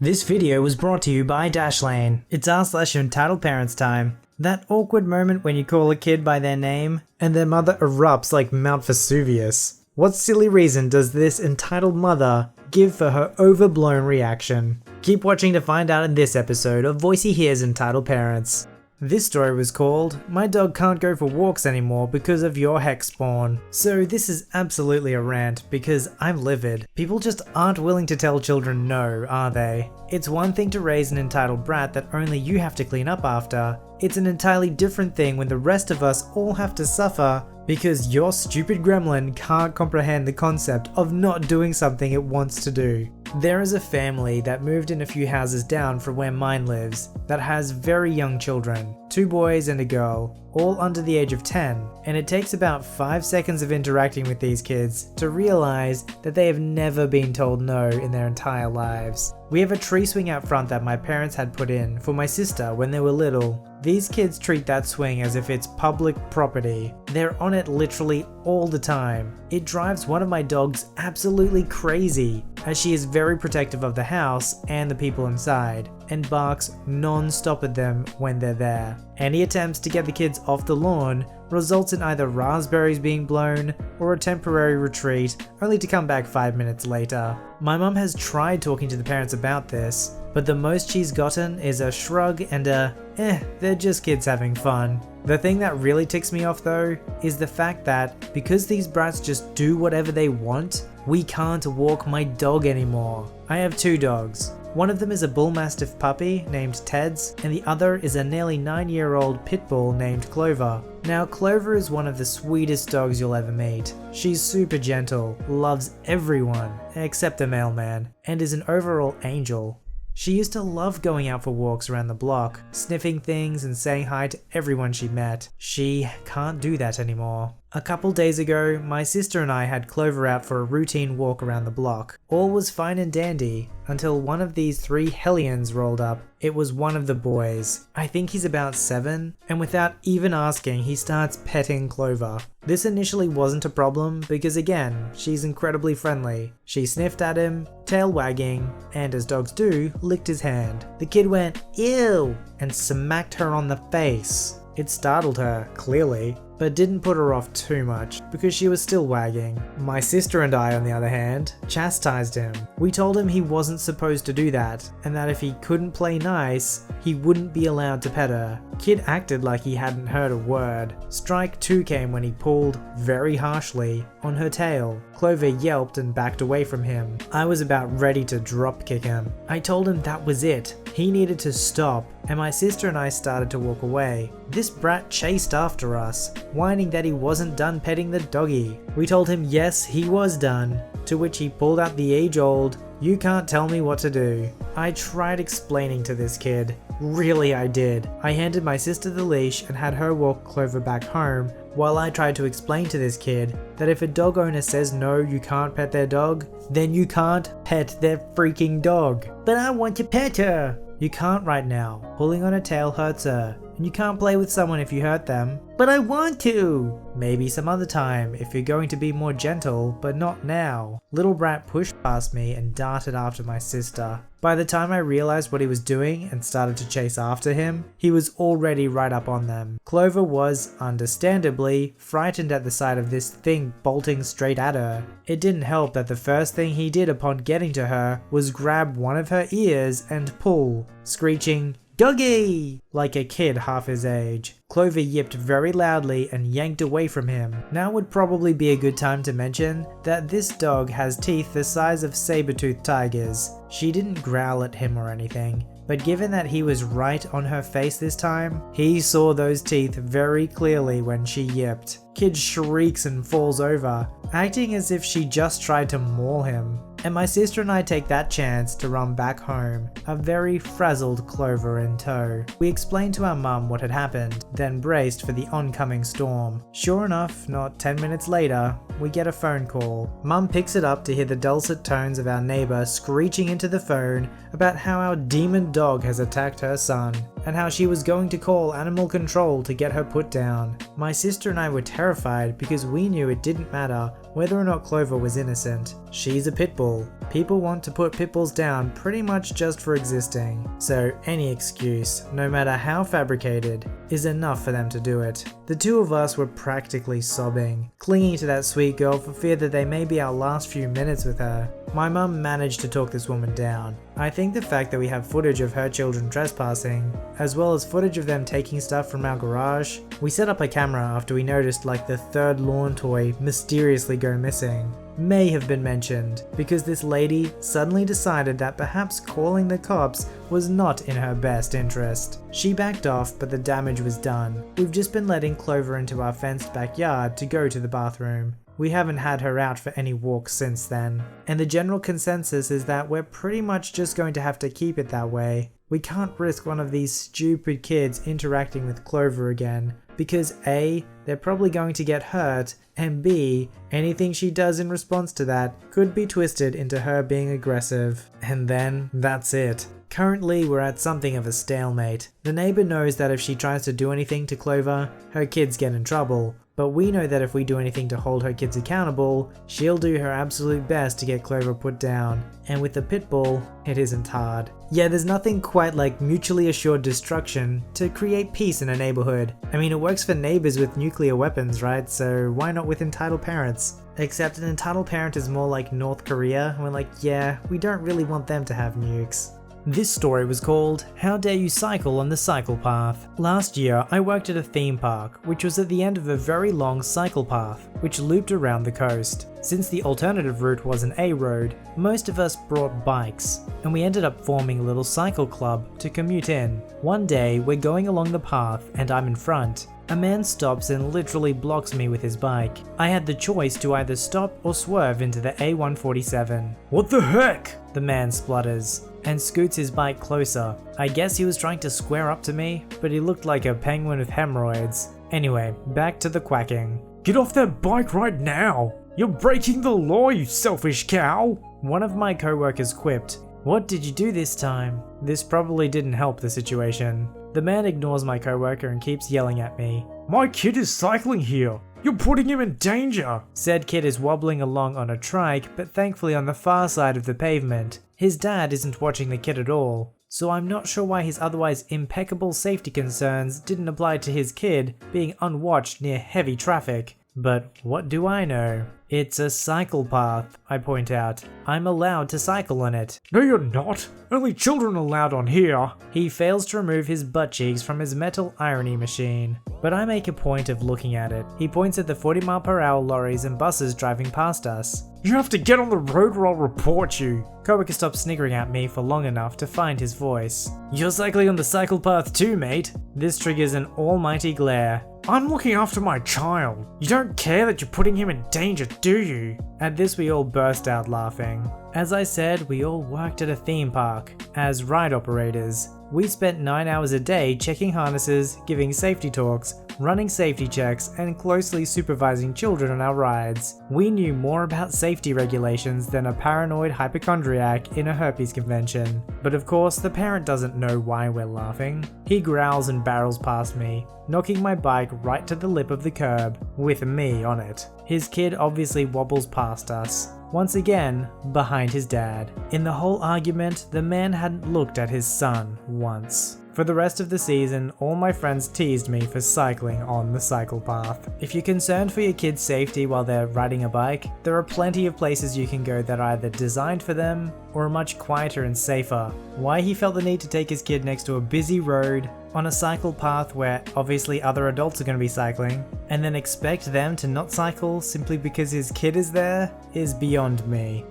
This video was brought to you by Dashlane. It's r/EntitledParents time. That awkward moment when you call a kid by their name and their mother erupts like Mount Vesuvius. What silly reason does this entitled mother give for her overblown reaction? Keep watching to find out in this episode of VoiceyHere's Entitled Parents. This story was called, "My dog can't go for walks anymore because of your hex spawn." So this is absolutely a rant because I'm livid. People just aren't willing to tell children no, are they? It's one thing to raise an entitled brat that only you have to clean up after. It's an entirely different thing when the rest of us all have to suffer because your stupid gremlin can't comprehend the concept of not doing something it wants to do. There is a family that moved in a few houses down from where mine lives that has very young children, 2 boys and a girl, all under the age of 10, and it takes about 5 seconds of interacting with these kids to realize that they have never been told no in their entire lives. We have a tree swing out front that my parents had put in for my sister when they were little. These kids treat that swing as if it's public property. They're on it literally all the time. It drives one of my dogs absolutely crazy, as she is very protective of the house and the people inside, and barks non-stop at them when they're there. Any attempts to get the kids off the lawn results in either raspberries being blown or a temporary retreat, only to come back 5 minutes later. My mum has tried talking to the parents about this, but the most she's gotten is a shrug and they're just kids having fun. The thing that really ticks me off though is the fact that because these brats just do whatever they want, we can't walk my dog anymore. I have 2 dogs. One of them is a bull mastiff puppy named Teds, and the other is a nearly 9-year-old pit bull named Clover. Now Clover is one of the sweetest dogs you'll ever meet. She's super gentle, loves everyone except the mailman, and is an overall angel. She used to love going out for walks around the block, sniffing things and saying hi to everyone she met. She can't do that anymore. A couple days ago, my sister and I had Clover out for a routine walk around the block. All was fine and dandy until one of these 3 hellions rolled up. It was one of the boys. I think he's about 7, and without even asking, he starts petting Clover. This initially wasn't a problem because again, she's incredibly friendly. She sniffed at him, tail wagging, and as dogs do, licked his hand. The kid went, "Ew!" and smacked her on the face. It startled her, clearly, but didn't put her off too much because she was still wagging. My sister and I, on the other hand, chastised him. We told him he wasn't supposed to do that, and that if he couldn't play nice, he wouldn't be allowed to pet her. Kid acted like he hadn't heard a word. Strike 2 came when he pulled, very harshly, on her tail. Clover yelped and backed away from him. I was about ready to drop kick him. I told him that was it. He needed to stop, and my sister and I started to walk away. This brat chased after us, whining that he wasn't done petting the doggy. We told him yes, he was done, to which he pulled out the age-old, "You can't tell me what to do." I tried explaining to this kid. Really, I did. I handed my sister the leash and had her walk Clover back home while I tried to explain to this kid that if a dog owner says no, you can't pet their dog, then you can't pet their freaking dog. "But I want to pet her." "You can't right now. Pulling on her tail hurts her, and you can't play with someone if you hurt them." "But I want to." "Maybe some other time if you're going to be more gentle, but not now." Little brat pushed past me and darted after my sister. By the time I realized what he was doing and started to chase after him, he was already right up on them. Clover was, understandably, frightened at the sight of this thing bolting straight at her. It didn't help that the first thing he did upon getting to her was grab one of her ears and pull, screeching, "Doggy!" like a kid half his age. Clover yipped very loudly and yanked away from him. Now would probably be a good time to mention that this dog has teeth the size of saber-toothed tigers. She didn't growl at him or anything, but given that he was right on her face this time, he saw those teeth very clearly when she yipped. Kid shrieks and falls over, acting as if she just tried to maul him. And my sister and I take that chance to run back home, a very frazzled Clover in tow. We explained to our mum what had happened, then braced for the oncoming storm. Sure enough, not 10 minutes later, we get a phone call. Mum picks it up to hear the dulcet tones of our neighbour screeching into the phone about how our demon dog has attacked her son. and how she was going to call animal control to get her put down. My sister and I were terrified because we knew it didn't matter whether or not Clover was innocent. She's a pit bull. People want to put pit bulls down pretty much just for existing. So any excuse, no matter how fabricated, is enough for them to do it. The two of us were practically sobbing, clinging to that sweet girl for fear that they may be our last few minutes with her. My mum managed to talk this woman down. I think the fact that we have footage of her children trespassing, as well as footage of them taking stuff from our garage. We set up a camera after we noticed like the third lawn toy mysteriously go missing. May have been mentioned because this lady suddenly decided that perhaps calling the cops was not in her best interest. She backed off, but the damage was done. We've just been letting Clover into our fenced backyard to go to the bathroom. We haven't had her out for any walks since then, and the general consensus is that we're pretty much just going to have to keep it that way. We can't risk one of these stupid kids interacting with Clover again, because A, they're probably going to get hurt, and B, anything she does in response to that could be twisted into her being aggressive. And then, that's it. Currently, we're at something of a stalemate. The neighbor knows that if she tries to do anything to Clover, her kids get in trouble. But we know that if we do anything to hold her kids accountable, she'll do her absolute best to get Clover put down. And with the pit bull, it isn't hard. Yeah, there's nothing quite like mutually assured destruction to create peace in a neighborhood. I mean, it works for neighbors with nuclear weapons, right? So why not with entitled parents? Except an entitled parent is more like North Korea. We're like, yeah, we don't really want them to have nukes. This story was called How Dare You Cycle on the Cycle Path. Last year, I worked at a theme park, which was at the end of a very long cycle path, which looped around the coast. Since the alternative route was an A road, most of us brought bikes, and we ended up forming a little cycle club to commute in. One day, we're going along the path, and I'm in front. A man stops and literally blocks me with his bike. I had the choice to either stop or swerve into the A147. "What the heck?" the man splutters, and scoots his bike closer. I guess he was trying to square up to me, but he looked like a penguin with hemorrhoids. Anyway, back to the quacking. "Get off that bike right now! You're breaking the law, you selfish cow!" One of my co-workers quipped, "What did you do this time?" This probably didn't help the situation. The man ignores my co-worker and keeps yelling at me. "My kid is cycling here! You're putting him in danger!" Said kid is wobbling along on a trike, but thankfully on the far side of the pavement. His dad isn't watching the kid at all, so I'm not sure why his otherwise impeccable safety concerns didn't apply to his kid being unwatched near heavy traffic. But what do I know? It's a cycle path, I point out. I'm allowed to cycle on it. "No you're not! Only children allowed on here!" He fails to remove his butt cheeks from his metal irony machine, but I make a point of looking at it. He points at the 40-mile-per-hour lorries and buses driving past us. "You have to get on the road or I'll report you!" Coworker stops sniggering at me for long enough to find his voice. "You're cycling on the cycle path too, mate." This triggers an almighty glare. "I'm looking after my child. You don't care that you're putting him in danger, do you?" At this we all burst out laughing. As I said, we all worked at a theme park as ride operators. We spent 9 hours a day checking harnesses, giving safety talks, running safety checks, and closely supervising children on our rides. We knew more about safety regulations than a paranoid hypochondriac in a herpes convention. But of course, the parent doesn't know why we're laughing. He growls and barrels past me, knocking my bike right to the lip of the curb, with me on it. His kid obviously wobbles past us, once again behind his dad. In the whole argument, the man hadn't looked at his son once. For the rest of the season, all my friends teased me for cycling on the cycle path. If you're concerned for your kids' safety while they're riding a bike, there are plenty of places you can go that are either designed for them or are much quieter and safer. Why he felt the need to take his kid next to a busy road on a cycle path where obviously other adults are going to be cycling, and then expect them to not cycle simply because his kid is there, is beyond me.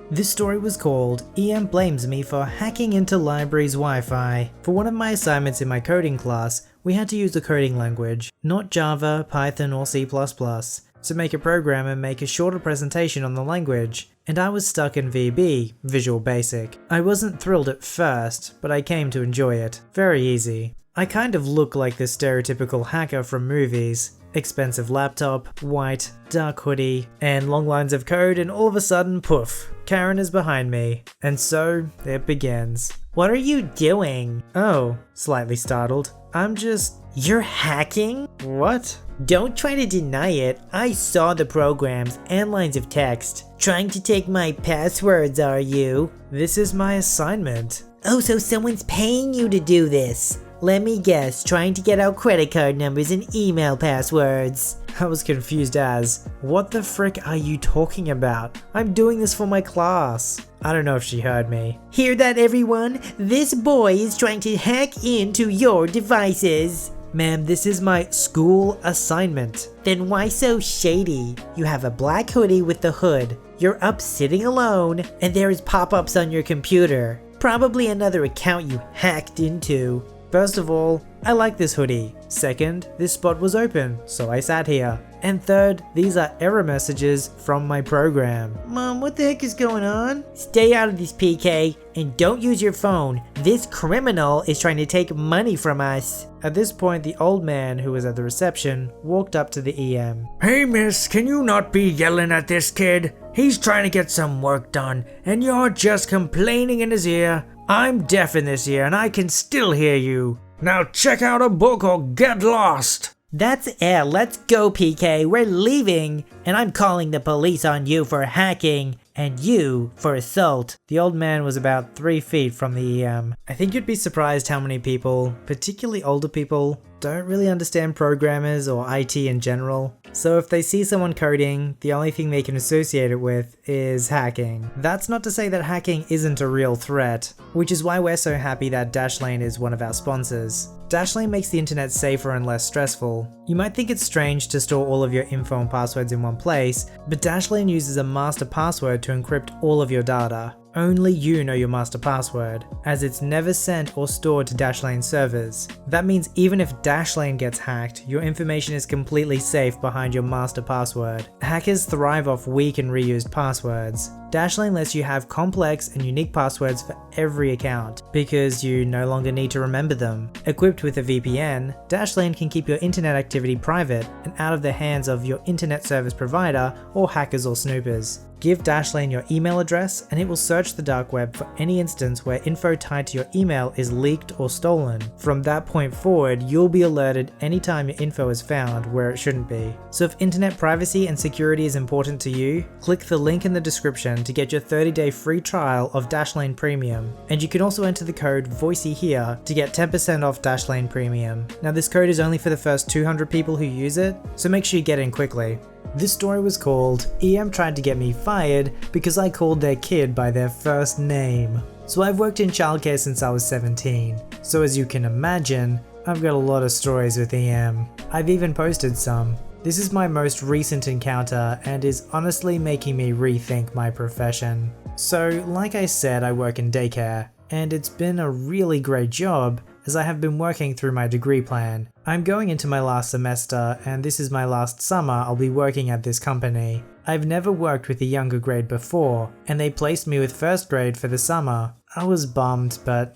This story was called EM Blames Me for Hacking into Library's Wi-Fi. For one of my assignments in my coding class, we had to use a coding language, not Java, Python or C++, to make a program and make a shorter presentation on the language, and I was stuck in VB, Visual Basic. I wasn't thrilled at first, but I came to enjoy it. Very easy. I kind of look like the stereotypical hacker from movies. Expensive laptop, white, dark hoodie, and long lines of code, and all of a sudden, poof, Karen is behind me. And so, it begins. What are you doing? Oh, slightly startled. You're hacking? What? Don't try to deny it. I saw the programs and lines of text. Trying to take my passwords, are you? This is my assignment. Oh, so someone's paying you to do this. Let me guess, trying to get out credit card numbers and email passwords. I was confused as, what the frick are you talking about? I'm doing this for my class. I don't know if she heard me. Hear that, everyone? This boy is trying to hack into your devices. Ma'am, this is my school assignment. Then why so shady? You have a black hoodie with the hood. You're up sitting alone, and there is pop-ups on your computer. Probably another account you hacked into. First of all, I like this hoodie. Second, this spot was open, so I sat here. And third, these are error messages from my program. Mom, what the heck is going on? Stay out of this, PK, and don't use your phone. This criminal is trying to take money from us. At this point, the old man who was at the reception walked up to the EM. Hey miss, can you not be yelling at this kid? He's trying to get some work done, and you're just complaining in his ear. I'm deaf in this ear and I can still hear you. Now check out a book or get lost. That's it, let's go PK, we're leaving. And I'm calling the police on you for hacking and you for assault. The old man was about 3 feet from the EM. I think you'd be surprised how many people, particularly older people, don't really understand programmers or IT in general. So if they see someone coding, the only thing they can associate it with is hacking. That's not to say that hacking isn't a real threat, which is why we're so happy that Dashlane is one of our sponsors. Dashlane makes the internet safer and less stressful. You might think it's strange to store all of your info and passwords in one place, but Dashlane uses a master password to encrypt all of your data. Only you know your master password, as it's never sent or stored to Dashlane servers. That means even if Dashlane gets hacked, your information is completely safe behind your master password. Hackers thrive off weak and reused passwords. Dashlane lets you have complex and unique passwords for every account, because you no longer need to remember them. Equipped with a VPN, Dashlane can keep your internet activity private and out of the hands of your internet service provider or hackers or snoopers. Give Dashlane your email address and it will search the dark web for any instance where info tied to your email is leaked or stolen. From that point forward, you'll be alerted anytime your info is found where it shouldn't be. So if internet privacy and security is important to you, click the link in the description to get your 30-day free trial of Dashlane Premium. And you can also enter the code VoiceyHere to get 10% off Dashlane Premium. Now this code is only for the first 200 people who use it, so make sure you get in quickly. This story was called EM Tried to Get Me Fired Because I Called Their Kid by Their First Name. So I've worked in childcare since I was 17, so as you can imagine, I've got a lot of stories with EM. I've even posted some. This is my most recent encounter and is honestly making me rethink my profession. So like I said, I work in daycare, and it's been a really great job as I have been working through my degree plan. I'm going into my last semester and this is my last summer I'll be working at this company. I've never worked with a younger grade before and they placed me with first grade for the summer. I was bummed, but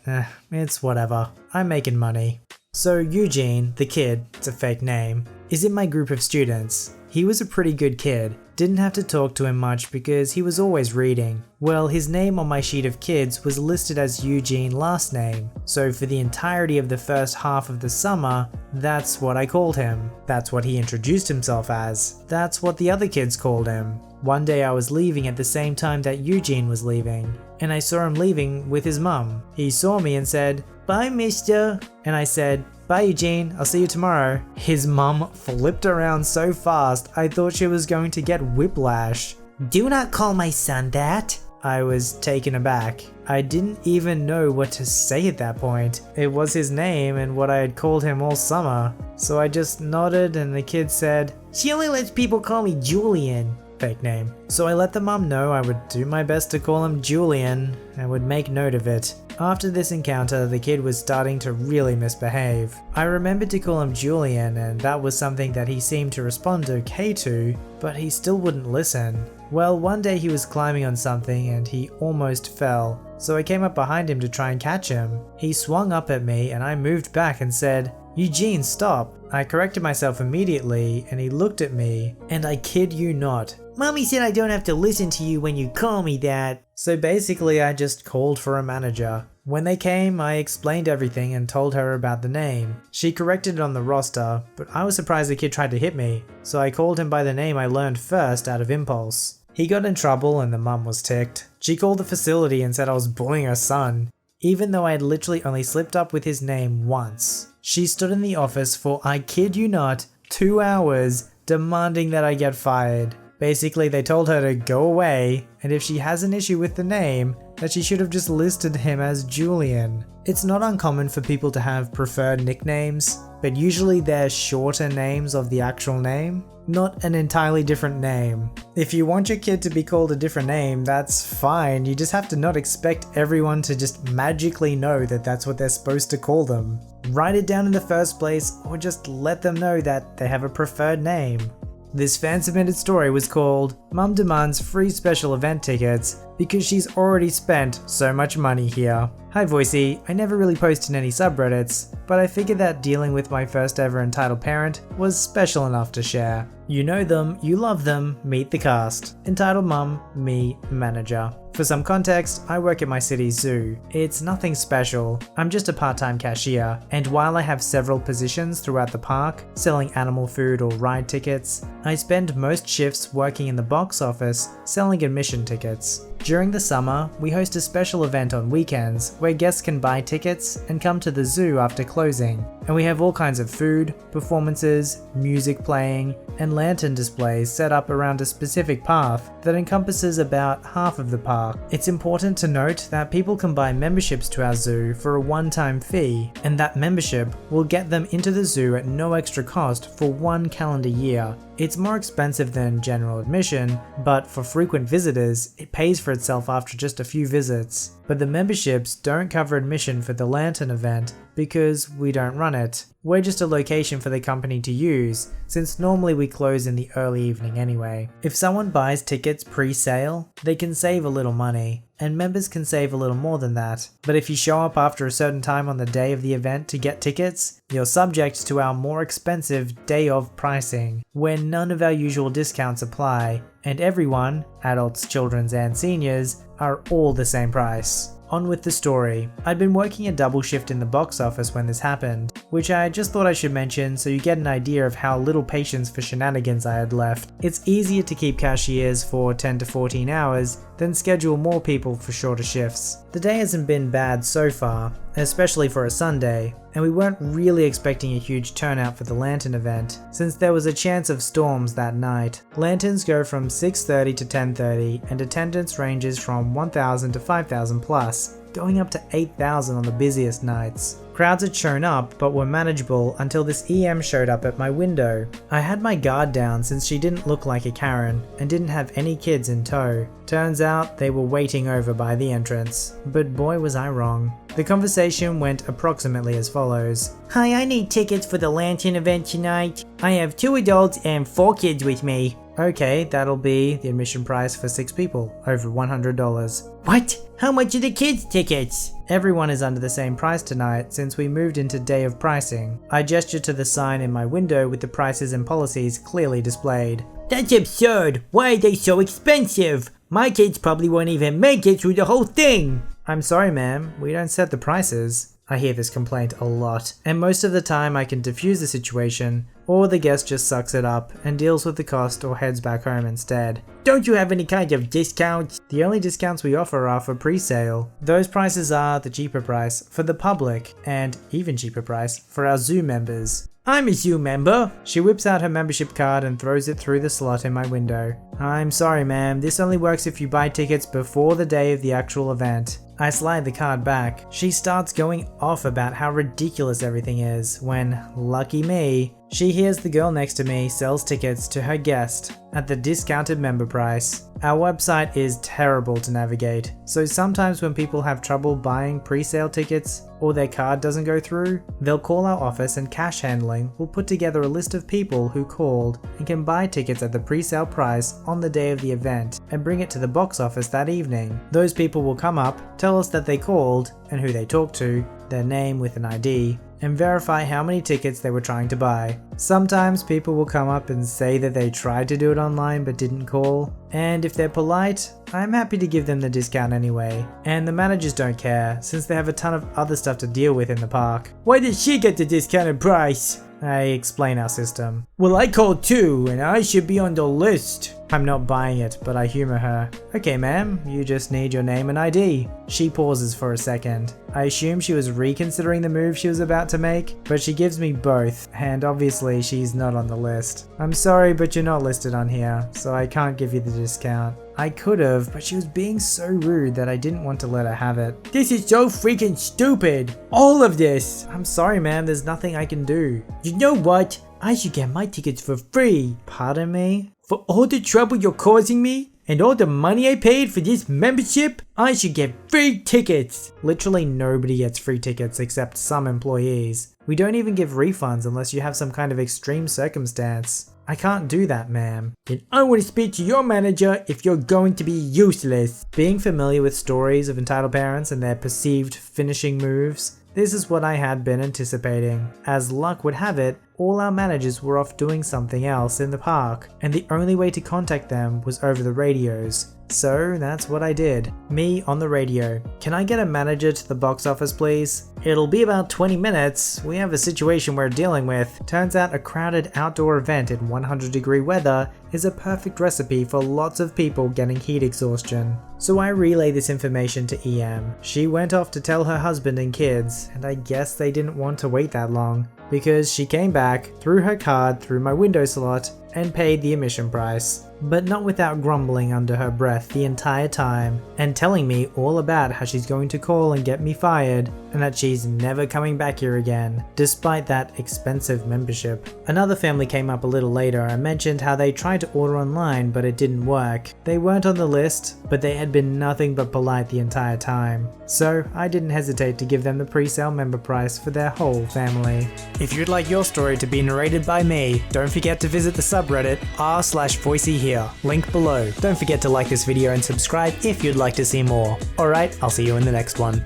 it's whatever. I'm making money. So Eugene, the kid, it's a fake name, is in my group of students. He was a pretty good kid. Didn't have to talk to him much because he was always reading. Well, his name on my sheet of kids was listed as Eugene last name, so for the entirety of the first half of the summer, that's what I called him. That's what he introduced himself as. That's what the other kids called him. One day I was leaving at the same time that Eugene was leaving, and I saw him leaving with his mum. He saw me and said, "Bye, mister," and I said, "Bye Eugene, I'll see you tomorrow." His mum flipped around so fast I thought she was going to get whiplash. "Do not call my son that." I was taken aback. I didn't even know what to say at that point. It was his name and what I had called him all summer. So I just nodded and the kid said, "She only lets people call me Julian." Fake name. So I let the mum know I would do my best to call him Julian and would make note of it. After this encounter, the kid was starting to really misbehave. I remembered to call him Julian and that was something that he seemed to respond okay to, but he still wouldn't listen. Well, one day he was climbing on something and he almost fell, so I came up behind him to try and catch him. He swung up at me and I moved back and said, "Eugene, stop." I corrected myself immediately and he looked at me, and I kid you not, "Mommy said I don't have to listen to you when you call me that." So basically I just called for a manager. When they came, I explained everything and told her about the name. She corrected it on the roster, but I was surprised the kid tried to hit me, so I called him by the name I learned first out of impulse. He got in trouble and the mum was ticked. She called the facility and said I was bullying her son, even though I had literally only slipped up with his name once. She stood in the office for, I kid you not, 2 hours demanding that I get fired. Basically, they told her to go away, and if she has an issue with the name, that she should have just listed him as Julian. It's not uncommon for people to have preferred nicknames, but usually they're shorter names of the actual name, not an entirely different name. If you want your kid to be called a different name, that's fine, you just have to not expect everyone to just magically know that that's what they're supposed to call them. Write it down in the first place, or just let them know that they have a preferred name. This fan-submitted story was called Mum Demands Free Special Event Tickets because she's already spent so much money here. Hi Voicey, I never really post in any subreddits, but I figured that dealing with my first ever entitled parent was special enough to share. You know them, you love them, meet the cast. Entitled Mum, me, manager. For some context, I work at my city's zoo. It's nothing special, I'm just a part-time cashier, and while I have several positions throughout the park, selling animal food or ride tickets, I spend most shifts working in the box office, selling admission tickets. During the summer, we host a special event on weekends where guests can buy tickets and come to the zoo after closing, and we have all kinds of food, performances, music playing, and lantern displays set up around a specific path that encompasses about half of the park. It's important to note that people can buy memberships to our zoo for a one-time fee, and that membership will get them into the zoo at no extra cost for 1 calendar year. It's more expensive than general admission, but for frequent visitors, it pays for itself after just a few visits. But the memberships don't cover admission for the lantern event because we don't run it. We're just a location for the company to use, since normally we close in the early evening anyway. If someone buys tickets pre-sale, they can save a little money, and members can save a little more than that. But if you show up after a certain time on the day of the event to get tickets, you're subject to our more expensive day of pricing, where none of our usual discounts apply, and everyone, adults, children, and seniors, are all the same price. On with the story. I'd been working a double shift in the box office when this happened, which I just thought I should mention so you get an idea of how little patience for shenanigans I had left. It's easier to keep cashiers for 10 to 14 hours than schedule more people for shorter shifts. The day hasn't been bad so far, especially for a Sunday, and we weren't really expecting a huge turnout for the lantern event, since there was a chance of storms that night. Lanterns go from 6:30 to 10:30, and attendance ranges from 1,000 to 5,000 plus, going up to 8,000 on the busiest nights. Crowds had shown up, but were manageable until this EM showed up at my window. I had my guard down since she didn't look like a Karen, and didn't have any kids in tow. Turns out they were waiting over by the entrance, but boy was I wrong. The conversation went approximately as follows. Hi, I need tickets for the lantern event tonight. I have 2 adults and 4 kids with me. Okay, that'll be the admission price for 6 people, over $100. What? How much are the kids' tickets? Everyone is under the same price tonight since we moved into day of pricing. I gestured to the sign in my window with the prices and policies clearly displayed. That's absurd. Why are they so expensive? My kids probably won't even make it through the whole thing. I'm sorry ma'am, we don't set the prices. I hear this complaint a lot, and most of the time I can diffuse the situation, or the guest just sucks it up and deals with the cost or heads back home instead. Don't you have any kind of discounts? The only discounts we offer are for pre-sale. Those prices are the cheaper price for the public, and even cheaper price for our zoo members. I'm a zoo member. She whips out her membership card and throws it through the slot in my window. I'm sorry ma'am, this only works if you buy tickets before the day of the actual event. I slide the card back. She starts going off about how ridiculous everything is when, lucky me, she hears the girl next to me sells tickets to her guest at the discounted member price. Our website is terrible to navigate, so sometimes when people have trouble buying pre-sale tickets or their card doesn't go through, they'll call our office and cash handling will put together a list of people who called and can buy tickets at the pre-sale price on the day of the event and bring it to the box office that evening. Those people will come up, tell us that they called and who they talked to, their name with an ID, and verify how many tickets they were trying to buy. Sometimes people will come up and say that they tried to do it online but didn't call, and if they're polite, I'm happy to give them the discount anyway. And the managers don't care, since they have a ton of other stuff to deal with in the park. Why did she get the discounted price? I explain our system. Well, I called too, and I should be on the list. I'm not buying it, but I humor her. Okay ma'am, you just need your name and ID. She pauses for a second. I assume she was reconsidering the move she was about to make, but she gives me both, and obviously she's not on the list. I'm sorry, but you're not listed on here, so I can't give you the discount. I could have, but she was being so rude that I didn't want to let her have it. This is so freaking stupid. All of this. I'm sorry ma'am, there's nothing I can do. You know what? I should get my tickets for free. Pardon me? For all the trouble you're causing me and all the money I paid for this membership, I should get free tickets. Literally nobody gets free tickets except some employees. We don't even give refunds unless you have some kind of extreme circumstance. I can't do that, ma'am. Then I want to speak to your manager if you're going to be useless. Being familiar with stories of entitled parents and their perceived finishing moves, this is what I had been anticipating. As luck would have it, all our managers were off doing something else in the park, and the only way to contact them was over the radios. So that's what I did. Me on the radio. Can I get a manager to the box office please? It'll be about 20 minutes. We have a situation we're dealing with. Turns out a crowded outdoor event in 100-degree weather is a perfect recipe for lots of people getting heat exhaustion. So I relay this information to EM. She went off to tell her husband and kids, and I guess they didn't want to wait that long, because she came back, threw her card through my window slot, and paid the admission price. But not without grumbling under her breath the entire time, and telling me all about how she's going to call and get me fired, and that she's never coming back here again, despite that expensive membership. Another family came up a little later and mentioned how they tried to order online but it didn't work. They weren't on the list, but they had been nothing but polite the entire time. So I didn't hesitate to give them the pre-sale member price for their whole family. If you'd like your story to be narrated by me, don't forget to visit the subreddit r/VoiceyHere. Link below. Don't forget to like this video and subscribe if you'd like to see more. Alright, I'll see you in the next one.